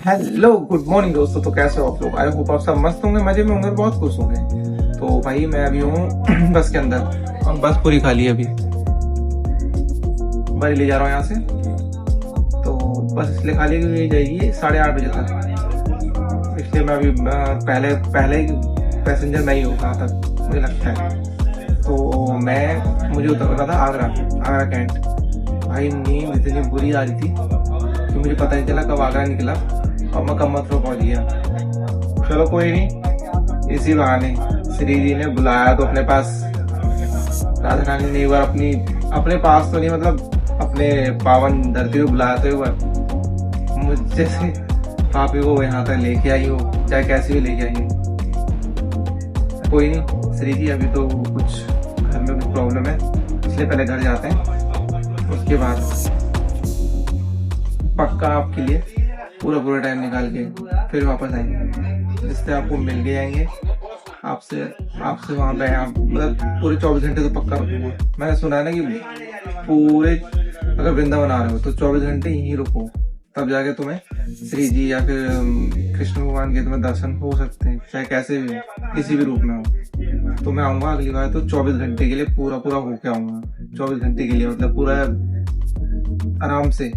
Hello good morning दोस्तों। तो कैसे हो आप लोग? आई होप आप सब मस्त होंगे, मजे में होंगे, बहुत खुश होंगे। तो भाई मैं अभी हूँ बस के अंदर और बस पूरी खाली है। अभी बरेली जा रहा हूँ यहाँ से। तो बस इसलिए खाली जाएगी 8:30 बजे तक, इसलिए मैं अभी पहले ही पैसेंजर नहीं हूँ कहाँ तक मुझे लगता है। तो मुझे उतरना था आगरा कैंट। भाई नींद इतनी बुरी आ रही थी कि मुझे पता नहीं चला कब आगरा निकला और मैं कब मथुरा पहुंच गया। चलो कोई नहीं, इसी बहाने श्री जी ने बुलाया तो अपने पास। राधा रानी ने एक बार अपने पास तो नहीं, मतलब अपने पावन धरती को बुलाया तो एक बार मुझे से पापी को यहाँ तक लेके आई हो, चाहे कैसे भी लेके आई हो। कोई नहीं श्री जी, अभी तो कुछ घर में कुछ प्रॉब्लम है, इसलिए पहले घर जाते हैं, उसके बाद पक्का आपके लिए पूरा टाइम निकाल के फिर वापस आएंगे, जिससे आपको मिल के आएंगे। आपसे वहाँ पे आप मतलब पूरे 24 घंटे तो पक्का रुकूंगा। मैंने सुना है ना कि पूरे अगर वृंदावन आ रहे हो तो 24 घंटे यहीं रुको, तब जाके तुम्हें श्री जी या फिर कृष्ण भगवान के तुम्हें दर्शन हो सकते हैं, चाहे कैसे भी किसी भी रूप में हो। तो मैं आऊंगा अगली बार तो 24 घंटे के लिए पूरा होके आऊंगा। 24 घंटे के लिए मतलब पूरा आराम से,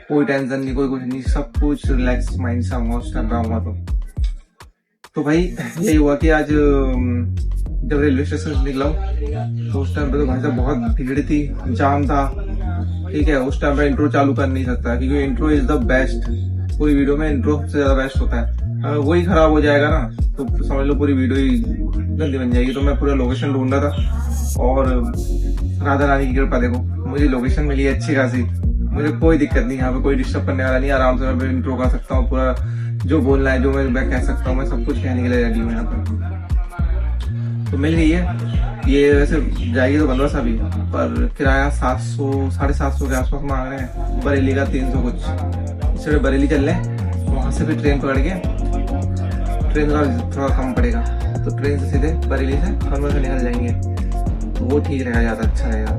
कोई टेंशन नहीं, कोई कुछ नहीं, सब कुछ रिलैक्स माइंड से आऊंगा उस टाइम पे आऊंगा। तो भाई यही हुआ कि आज जब रेलवे स्टेशन से निकला तो उस टाइम पे तो भाई साहब बहुत भीड़ थी, जाम था। ठीक है, उस टाइम पे इंट्रो चालू कर नहीं सकता क्योंकि इंट्रो इज द बेस्ट। पूरी वीडियो में इंट्रो सबसे ज्यादा बेस्ट होता है। अगर वही खराब हो जाएगा ना तो समझ लो पूरी वीडियो ही गंदी बन जाएगी। तो मैं पूरा लोकेशन ढूंढ रहा था और राधा रानी की कृपा देखो मुझे लोकेशन मिली अच्छी खासी। मुझे कोई दिक्कत नहीं, यहाँ पे कोई डिस्टर्ब करने वाला नहीं, आराम से मैं इंट्रो कर सकता हूँ। पूरा जो बोलना है, जो मैं कह सकता हूँ, मैं सब कुछ कहने के लिए रेडी हूँ यहाँ पर। तो मिल गई है। ये वैसे जाएगी तो बनवासा भी, पर किराया 700 750 के आसपास मांग रहे हैं। बरेली का 300 कुछ। इसलिए बरेली चल रहे, वहां से फिर ट्रेन पकड़ के, ट्रेन का थोड़ा कम पड़ेगा तो ट्रेन से सीधे बरेली से बनवासा निकल जाएंगे। तो वो ठीक रहेगा, ज्यादा अच्छा रहेगा।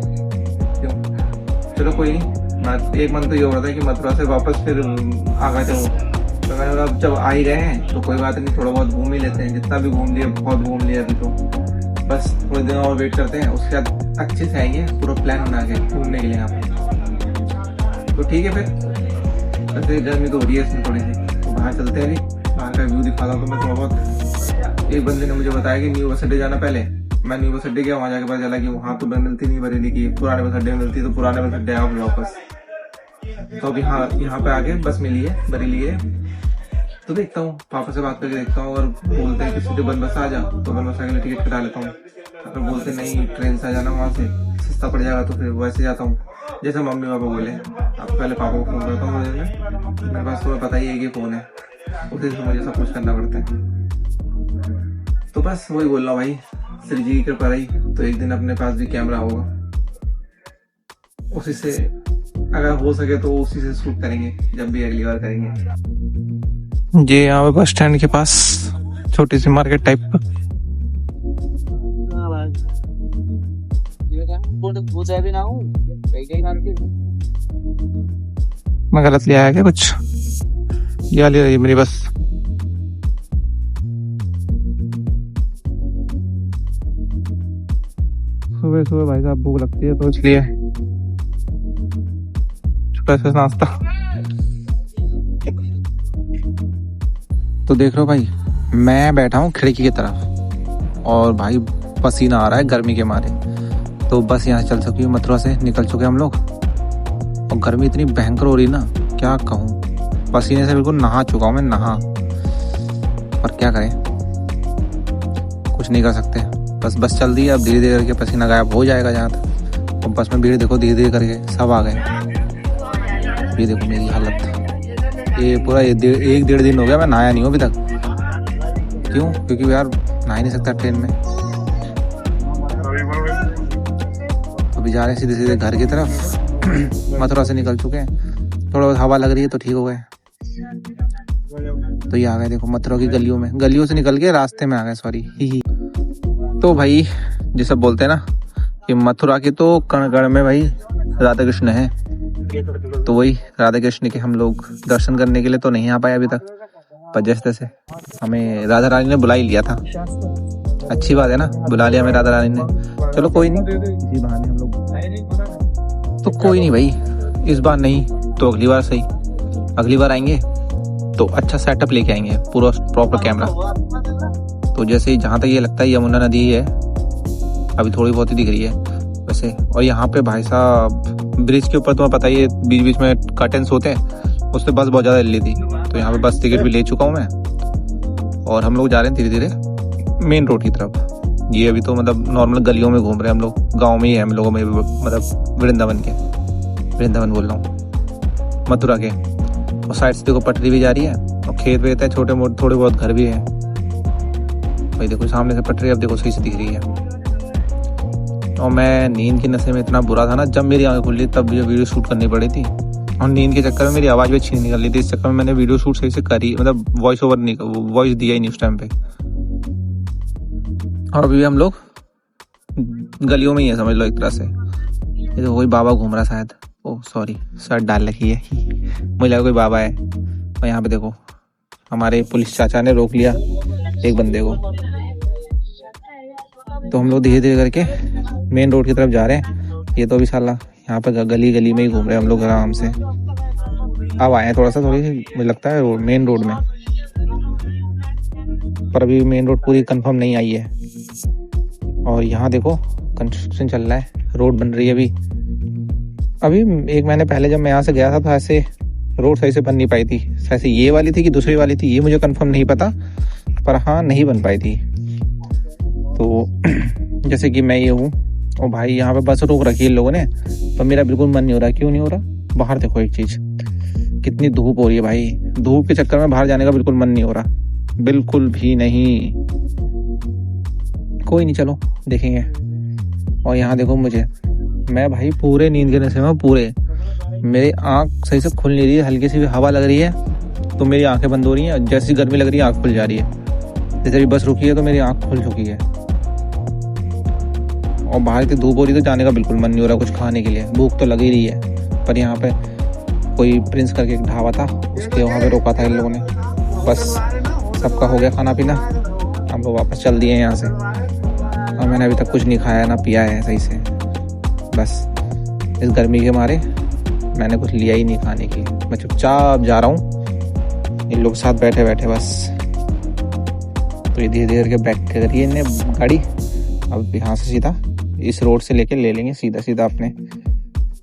क्यों? चलो कोई नहीं। एक मन तो ये हो रहा था कि मथुरा से वापस फिर आगा जाऊँ, तो मैंने अब जब आ ही गए हैं तो कोई बात नहीं, थोड़ा बहुत घूम ही लेते हैं। जितना भी घूम लिया बहुत घूम लिया अभी तो, बस थोड़े दिन और वेट करते हैं, उसके बाद अच्छे से आएंगे पूरा प्लान बना के घूमने के लिए यहाँ पे। तो ठीक है फिर, वैसे गर्मी तो हो रही है इसमें थोड़ी सी, तो बाहर चलते हैं। अभी बाहर का व्यू दिखा रहा हूँ मैं थोड़ा बहुत। एक बंदे ने मुझे बताया कि न्यू बस अड्डे जाना। पहले मैं न्यू बस अड्डे गया, वहाँ जाके पता चला कि वहाँ तो मिलती नहीं बरेली की, पुराने बस अड्डे में मिलती, तो पुराने बस अड्डे आओगे वापस। तो अब यहाँ पे आके बस मिली है बरेली है। तो देखता हूँ, पापा से बात करके देखता हूँ। अगर बोलते हैं किसी बनबसा आ जा तो बनबसा के लिए टिकट कटा लेता हूँ। अगर बोलते नहीं ट्रेन से आ जाना, वहाँ से सस्ता पड़ जाएगा, तो फिर वैसे जाता हूँ जैसे मम्मी पापा बोले। आप पहले पापा को फोन करता हूँ, मेरे पास तुम्हें पता ही है कि फोन है, उसी से मुझे सब कुछ करना पड़ता है। तो बस वही बोल रहा हूँ भाई, श्री जी की कृपा रही तो एक दिन अपने पास भी कैमरा होगा, उसी से अगर हो सके तो उसी से शूट करेंगे जब भी अगली बार करेंगे। ये यहाँ पे बस स्टैंड के पास छोटी सी मार्केट टाइप का। मैं गलत ले आया क्या कुछ? या ले रही मेरी बस। सुबह भाई साहब भूख लगती है तो इसलिए छोटा सा नाश्ता। तो देख रहे हो भाई, मैं बैठा हूँ खिड़की की तरफ और भाई पसीना आ रहा है गर्मी के मारे। तो बस यहाँ चल चुकी है, मथुरा से निकल चुके हम लोग और गर्मी इतनी भयंकर हो रही ना, क्या कहूँ। पसीने से बिल्कुल नहा चुका हूँ मैं, पर क्या करें, कुछ नहीं कर सकते। बस चल दी, अब धीरे धीरे करके पसीना गायब हो जाएगा जहाँ तक। और बस में भीड़ देखो, धीरे धीरे करके सब आ गए। ये देखो मेरी हालत, ये पूरा 1-1.5 दिन हो गया मैं नहाया नहीं हूँ अभी तक। क्यों? क्योंकि यार नहा ही नहीं सकता ट्रेन में। अभी जा रहे हैं सीधे सीधे घर की तरफ। मथुरा से निकल चुके हैं, थोड़ा बहुत हवा लग रही है तो ठीक हो गए। तो ये आ गए देखो मथुरा की गलियों से निकल के रास्ते में आ गए, सॉरी। तो भाई जैसे बोलते हैं ना कि मथुरा के तो कण कण में भाई राधा कृष्ण है। तो वही राधा कृष्ण के हम लोग दर्शन करने के लिए तो नहीं आ पाए अभी तक, पर जैसे तैसे हमें राधा रानी ने बुला ही लिया था। अच्छी बात है ना, बुला लिया हमें राधा रानी ने। चलो कोई नहीं, इसी बहाने हम लोग, तो कोई नहीं भाई, इस बार नहीं तो अगली बार सही। अगली बार आएंगे तो अच्छा सेटअप लेके आएंगे, पूरा प्रॉपर कैमरा। तो जैसे ही जहाँ तक ये लगता है यमुना नदी ही है, अभी थोड़ी बहुत ही दिख रही है वैसे। और यहाँ पे भाई साहब ब्रिज के ऊपर तुम्हें पता ही है बीच बीच में कर्टेन्स होते हैं, उससे बस बहुत ज़्यादा हिल थी। तो यहाँ पे बस टिकट भी ले चुका हूँ मैं, और हम लोग जा रहे हैं धीरे धीरे मेन रोड की तरफ। ये अभी तो मतलब नॉर्मल गलियों में घूम रहे हैं हम लोग, गाँव में ही है हम लोगों में, मतलब वृंदावन बोल रहा हूँ, मथुरा के। और साइड से देखो पटरी भी जा रही है, और खेत वेत है, छोटे मोटे थोड़े बहुत घर भी है भाई। देखो सामने से पटरी अब देखो सही से दिख रही है। और मैं नींद की नशे में इतना बुरा था ना, जब मेरी आंखें खुली तब ये वीडियो शूट करनी पड़ी थी, और नींद के चक्कर में मेरी आवाज़ भी अच्छी नहीं निकल रही थी। इस चक्कर में मैंने वीडियो शूट सही से करी, मतलब वॉइस ओवर नहीं, वॉइस दिया ही नहीं उस टाइम पे। और अभी हम लोग गलियों में ही है समझ लो एक तरह से। ये तो कोई बाबा घूम रहा शायद, ओह सॉरी शर्ट डाल रखी है, मुझे लगा कोई बाबा है। और यहाँ पे देखो हमारे पुलिस चाचा ने रोक लिया एक बंदे को। तो हम लोग धीरे धीरे करके मेन रोड की तरफ जा रहे हैं। ये तो अभी साला यहाँ पे गली गली में ही घूम रहे हैं हम लोग आराम से। अब आए हैं थोड़ी सी मुझे लगता है मेन रोड में, पर अभी मेन रोड पूरी कंफर्म नहीं आई है। और यहाँ देखो कंस्ट्रक्शन चल रहा है, रोड बन रही है अभी 1 महीने पहले जब मैं यहाँ से गया था तो ऐसे रोड सही से बन नहीं पाई थी। ऐसे ये वाली थी कि दूसरी वाली थी ये मुझे कंफर्म नहीं पता, पर हाँ नहीं बन पाई थी। तो जैसे कि मैं ये हूँ, और भाई यहाँ पे बस रोक रखी है इन लोगों ने, पर मेरा बिल्कुल मन नहीं हो रहा। क्यों नहीं हो रहा? बाहर देखो एक चीज़, कितनी धूप हो रही है भाई। धूप के चक्कर में बाहर जाने का बिल्कुल मन नहीं हो रहा, बिल्कुल भी नहीं। कोई नहीं, चलो देखेंगे। और यहाँ देखो मैं भाई पूरे नींद के नशे में, पूरे मेरी आँख सही से खुल नहीं रही है। हल्की सी भी हवा लग रही है तो मेरी आंखें बंद हो रही हैं, जैसी गर्मी लग रही है आँख खुल जा रही है। जैसे अभी बस रुकी है तो मेरी आँख खुल चुकी है। और बाहर की धूप हो रही तो जाने का बिल्कुल मन नहीं हो रहा कुछ खाने के लिए। भूख तो लग ही रही है, पर यहाँ पे कोई प्रिंस करके एक ढाबा था, उसके वहाँ पे रोका था इन लोगों ने। बस सबका हो गया खाना पीना, हम लोग वापस चल दिए यहाँ से। और मैंने अभी तक कुछ नहीं खाया ना पिया है सही से, बस इस गर्मी के मारे मैंने कुछ लिया ही नहीं खाने के लिए। मैं चुपचाप जा रहा हूँ इन लोग के साथ बैठे बैठे बस। तो ये धीरे धीरे करके बैक करिए इन्हें गाड़ी। अब यहाँ से सीधा इस रोड से लेके ले लेंगे सीधा सीधा अपने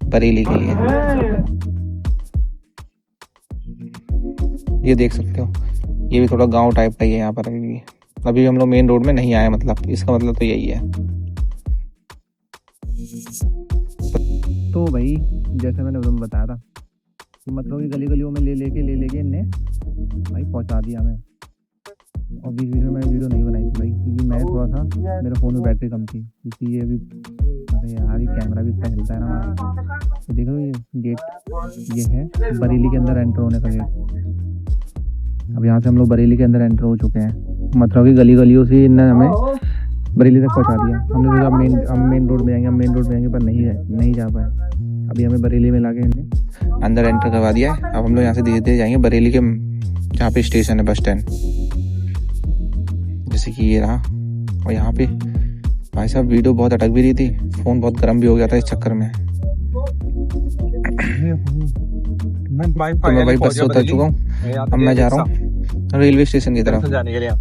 बरेली के लिए। ये देख सकते हो, ये भी थोड़ा गांव टाइप का ही है यहाँ पर। अभी हम लोग मेन रोड में नहीं आए, मतलब इसका मतलब तो यही है। तो भाई जैसे मैंने तुम्हें बताया था कि मतलब कि गली गलियों में ले लेके इनने भाई पहुंचा दिया हमें। और बीच बीच में मैंने वीडियो नहीं बनाई थी भाई, क्योंकि मैं थोड़ा सा मेरे फ़ोन में बैटरी कम थी, इसलिए अभी अरे यार ये कैमरा भी इतना हिलता है ना हमारा। तो देखो ये गेट ये है बरेली के अंदर एंटर होने का गेट। अब यहाँ से हम लोग बरेली के अंदर एंटर हो चुके हैं। मथुरा की गली गलियों से इन्होंने हमें बरेली तक पहुँचा दिया। हमने सोचा मेन रोड में जाएंगे, पर नहीं जा पाए। अभी हमें बरेली में लाके इन्हें अंदर एंटर करवा दिया है। अब हम लोग यहाँ से धीरे धीरे जाएंगे बरेली के जहाँ पे स्टेशन है, बस स्टैंड, जैसे कि ये रहा। और यहाँ पे भाई साहब वीडियो बहुत अटक भी रही थी, फ़ोन बहुत गर्म भी हो गया था इस चक्कर में। तो मैं भाई बस से उतर चुका हूँ। अब मैं जा रहा हूँ रेलवे स्टेशन की तरफ।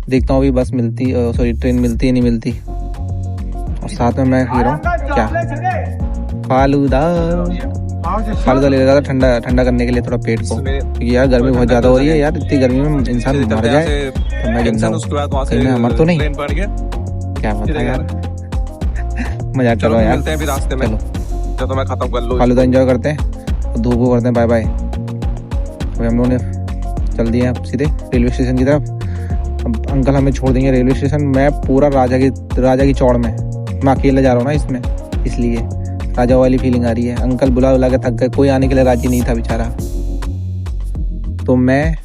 देखता हूँ अभी बस मिलती, सॉरी ट्रेन मिलती है नहीं मिलती। और साथ में मैं खा रहा हूँ क्या फालूदा ले रहा था ठंडा करने के लिए थोड़ा पेट को, क्योंकि यार गर्मी बहुत ज़्यादा हो रही है यार। इतनी गर्मी में इंसान मर जाए तो मैं जिंदा हूँ, कहीं मैं मर तो नहीं। क्या पता यार, मजाक चलो यार, चलो फालूदा एंजॉय करते हैं, धूप को करते हैं बाय बाय। तो हम लोगों ने चल दिए अब सीधे रेलवे स्टेशन की तरफ। अब अंकल हमें छोड़ देंगे रेलवे स्टेशन। मैं पूरा राजा की चौड़ में, मैं अकेला जा रहा हूँ ना इसमें, इसलिए राजा वाली फीलिंग आ रही है। अंकल बुला के थक गए, कोई आने के लिए राजी नहीं था बेचारा। तो मैं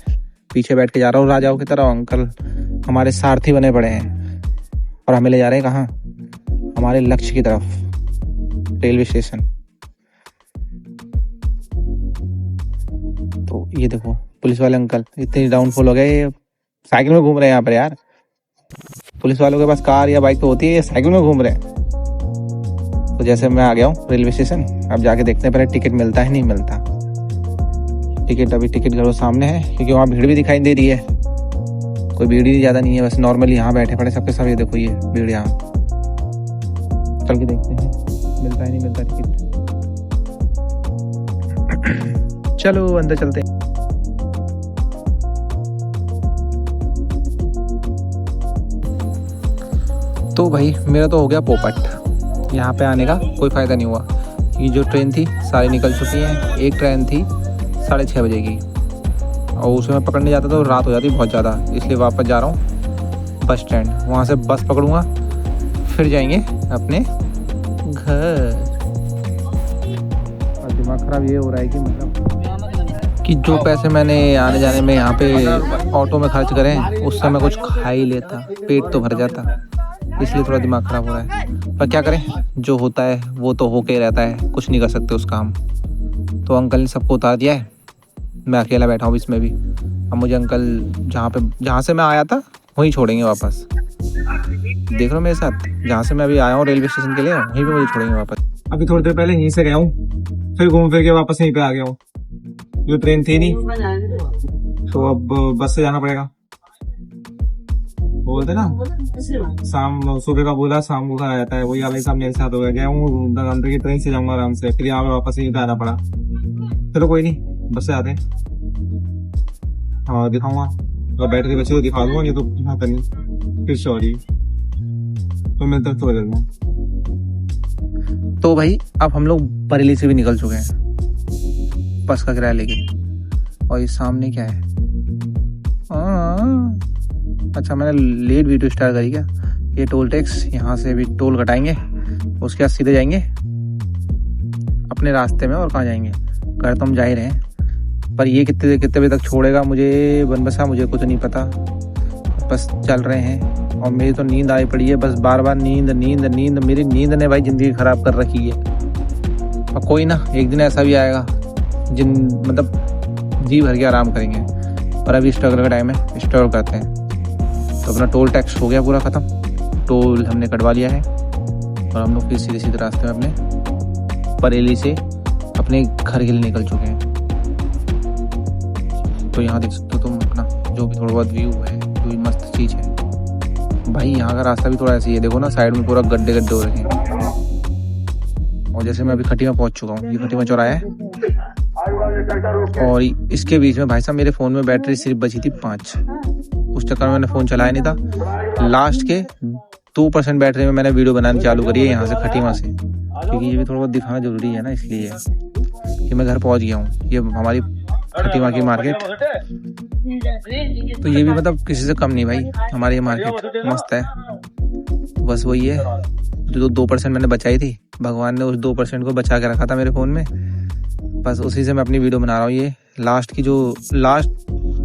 पीछे बैठ के जा रहा हूँ राजाओं की तरह। अंकल हमारे सारथी बने पड़े हैं और हमें ले जा रहे हैं कहाँ? हमारे लक्ष्य की तरफ, रेलवे स्टेशन। ये देखो पुलिस वाले अंकल इतनी डाउनफॉल हो गए, ये साइकिल में घूम रहे हैं यहाँ पर यार। पुलिस वालों के पास कार या बाइक तो होती है, ये साइकिल में घूम रहे हैं। तो जैसे मैं आ गया हूँ रेलवे स्टेशन, अब जाके देखते हैं पहले टिकट मिलता है नहीं मिलता। टिकट अभी टिकट घर सामने है, क्योंकि वहाँ भीड़ भी दिखाई दे रही है। कोई भीड़ ही ज़्यादा नहीं है, बस नॉर्मली यहाँ बैठे पड़े सबके सब। ये देखो ये भीड़ यहाँ, चल के देखते हैं मिलता है नहीं मिलता टिकट। चलो अंदर चलते हैं। तो भाई मेरा तो हो गया पोपट, यहाँ पे आने का कोई फ़ायदा नहीं हुआ। ये जो ट्रेन थी सारी निकल चुकी हैं। एक ट्रेन थी 6:30 बजे की, और उसे मैं पकड़ने जाता तो रात हो जाती बहुत ज़्यादा, इसलिए वापस जा रहा हूँ बस स्टैंड। वहाँ से बस पकड़ूँगा, फिर जाएंगे अपने घर। और दिमाग ख़राब ये हो रहा है कि मतलब कि जो पैसे मैंने आने जाने में यहाँ पे ऑटो में खर्च करें, उससे मैं कुछ खा ही लेता, पेट तो भर जाता। इसलिए थोड़ा दिमाग ख़राब हो रहा है, पर क्या करें, जो होता है वो तो होके ही रहता है, कुछ नहीं कर सकते उसका हम। तो अंकल ने सबको उतार दिया है, मैं अकेला बैठा हूँ इसमें भी। अब मुझे अंकल जहाँ से मैं आया था वहीं छोड़ेंगे वापस। देख रहे हो मेरे साथ, जहाँ से मैं अभी आया हूँ रेलवे स्टेशन के लिए, वहीं पे मुझे छोड़ेंगे वापस। अभी थोड़ी देर पहले यहीं से गया हूँ, फिर घूम फिर के वापस यहीं पे आ गया हूँ। जो ट्रेन थी नहीं, तो अब बस से जाना पड़ेगा। बोलते ना शाम सुबह का बोला शाम को घर आ जाता है, वही वाला हिसाब मेरे साथ हो गया हूँ। अंदर की ट्रेन से जाऊंगा आराम से, फिर यहाँ पे वापस यहीं पे आना पड़ा। चलो कोई नहीं, बस से आते हैं। हाँ दिखाऊंगा, और बैठ के बच्चे को दिखा दूंगा, ये तो दिखाता नहीं। फिर सॉरी, तो मैं तक तो बदल दूँ। तो भाई अब हम लोग बरेली से भी निकल चुके हैं बस का किराया लेके। और ये सामने क्या है? अच्छा मैंने लेट वीडियो स्टार्ट करी क्या? ये टोल टैक्स, यहाँ से भी टोल कटाएंगे, उसके बाद सीधे जाएंगे अपने रास्ते में। और कहाँ जाएंगे? घर तो हम जा ही रहे हैं, पर ये कितने बजे तक छोड़ेगा मुझे बनबसा, मुझे कुछ नहीं पता। बस चल रहे हैं, और मेरी तो नींद आई पड़ी है, बस बार बार नींद नींद नींद। मेरी नींद ने भाई ज़िंदगी ख़राब कर रखी है। और कोई ना, एक दिन ऐसा भी आएगा मतलब जी भर के आराम करेंगे। और अभी स्ट्रगल का टाइम है, स्ट्रगल करते हैं। तो अपना टोल टैक्स हो गया पूरा ख़त्म, टोल हमने कटवा लिया है, और हम लोग फिर सीधे सीधे रास्ते में अपने बरेली से अपने घर के लिए निकल चुके हैं। तो यहाँ देख सकते हो तुम अपना जो भी थोड़ा बहुत व्यू है, जो भी मस्त चीज़ है भाई। यहाँ का रास्ता भी थोड़ा ऐसे ही है, देखो ना साइड में पूरा गड्ढे गड्ढे हो रखे हैं। और जैसे मैं अभी खटीमा पहुँच चुका हूँ, ये खटीमा चौराहा है, और इसके बीच में भाई साहब मेरे फ़ोन में बैटरी सिर्फ बची थी 5। उस चक्कर में मैंने फ़ोन चलाया नहीं था। लास्ट के 2% बैटरी में मैंने वीडियो बनानी चालू करी है यहाँ से खटीमा से, क्योंकि ये भी थोड़ा बहुत दिखाना ज़रूरी है ना, इसलिए कि मैं घर पहुँच गया हूँ। ये हमारी खटीमा की मार्केट, तो ये भी मतलब किसी से कम नहीं भाई, हमारी ये मार्केट मस्त है। बस वही है, जो 2% मैंने बचाई थी, भगवान ने उस 2% को बचा के रखा था मेरे फ़ोन में, बस उसी से मैं अपनी वीडियो बना रहा हूँ। ये लास्ट की जो लास्ट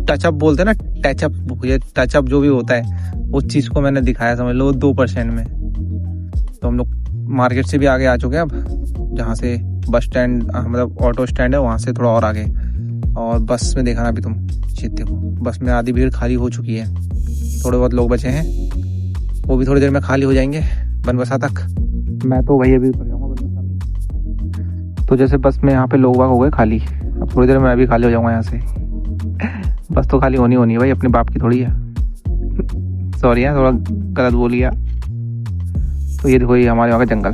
टचअप बोलते हैं ना, टचअप या टचअप जो भी होता है, उस चीज़ को मैंने दिखाया समझ लो 2% में। तो हम लोग मार्केट से भी आगे आ चुके हैं अब, जहाँ से बस स्टैंड मतलब ऑटो स्टैंड है, वहाँ से थोड़ा और आगे। और बस में देखा ना अभी तुम, देखो बस में आधी भीड़ खाली हो चुकी है, थोड़े बहुत लोग बचे हैं, वो भी थोड़ी देर में खाली हो जाएंगे बनबसा तक। मैं तो वही अभी उतर जाऊँगा बनबसा। तो जैसे बस में यहाँ पे लोग हो गए खाली, अब थोड़ी देर में मैं भी खाली हो जाऊँगा यहाँ से। बस तो खाली होनी है भाई, अपने बाप की थोड़ी है। सॉरी है, थोड़ा गलत बोल गया। तो ये देखो, ये हमारे वहाँ का जंगल,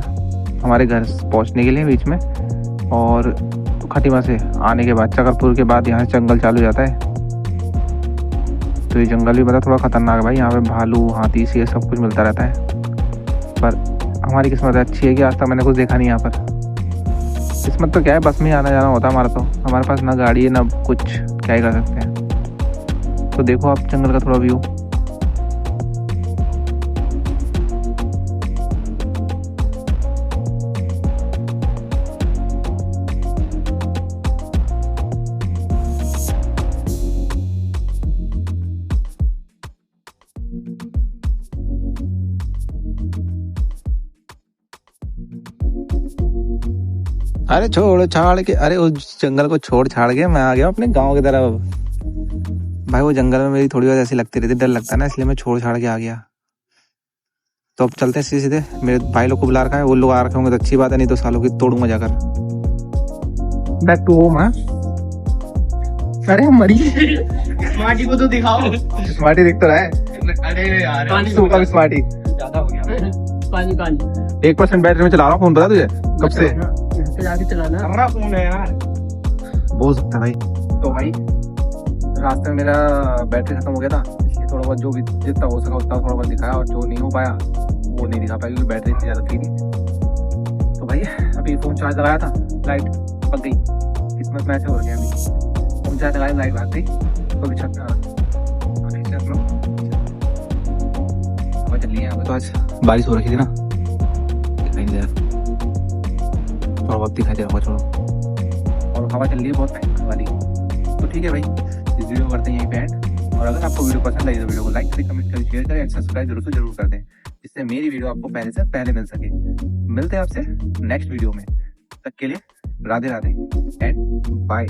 हमारे घर पहुँचने के लिए बीच में। और खटीमा से आने के बाद, चकरपुर के बाद यहाँ से जंगल चालू हो जाता है। तो ये जंगल भी मतलब थोड़ा ख़तरनाक है भाई, यहाँ पे भालू हाथी से सब कुछ मिलता रहता है। पर हमारी किस्मत अच्छी है कि आज तक मैंने कुछ देखा नहीं यहाँ पर। किस्मत तो क्या है, बस में आना जाना होता है हमारा, तो हमारे पास ना गाड़ी है ना कुछ, क्या ही कर सकते हैं। तो देखो आप जंगल का थोड़ा व्यू। अरे छोड़ छाड़ के, अरे उस जंगल को छोड़ छाड़ के मैं आ गया अपने गांव की तरफ। भाई वो जंगल में मेरी थोड़ी बहुत ऐसी लगती रहती, डर लगता है ना, इसलिए मैं छोड़ छाड़ के आ गया। तो अब चलते हैं सीधे सीधे, मेरे भाई लोग को बुला रखा है, वो लोग आ रखे होंगे तो अच्छी बात है, नहीं तो सालों की तोड़ूंगा जाकर। Back to home. हाँ अरे हम मरी स्मार्टी को तो दिखाओ। स्मार्टी दिख तो रहा है। अरे यार सुपर स्मार्टी। ज्यादा हो गया। पानी पानी 1% बैटरी में चला रहा हूँ फोन, पता तुझे कब से? चलाना हमारा फोन है यार। बहुत सकता है भाई। तो भाई रास्ते में मेरा बैटरी खत्म हो गया था, इसलिए थोड़ा बहुत जो भी जितना हो सका उतना थोड़ा बहुत दिखाया, और जो नहीं हो पाया वो नहीं दिखा पाया क्योंकि बैटरी इतनी ज़्यादा थी नहीं। तो भाई अभी फ़ोन चार्ज लगाया था, लाइट पक गई, किस्मत में ऐसे हो गया। अभी फ़ोन चार्ज लगाया, लाइट भाग गई, तो अभी छत में आ रहा। हवा चल रही है यहाँ पे, तो आज बारिश हो रखी थी ना, दिखाई नहीं दे रहा, थोड़ा बहुत दिखाई दे रहा होगा, छोड़ो। और हवा चल रही है बहुत भयंकर वाली। तो ठीक है भाई, इस वीडियो को करते हैं यहीं पे एंड। और अगर आपको वीडियो पसंद आई तो वीडियो को लाइक करें, कमेंट करें, शेयर करें, सब्सक्राइब जरूर से जरूर कर दें, जिससे मेरी वीडियो आपको पहले से पहले मिल सके। मिलते हैं आपसे नेक्स्ट वीडियो में, तब तक के लिए राधे राधे एंड बाय।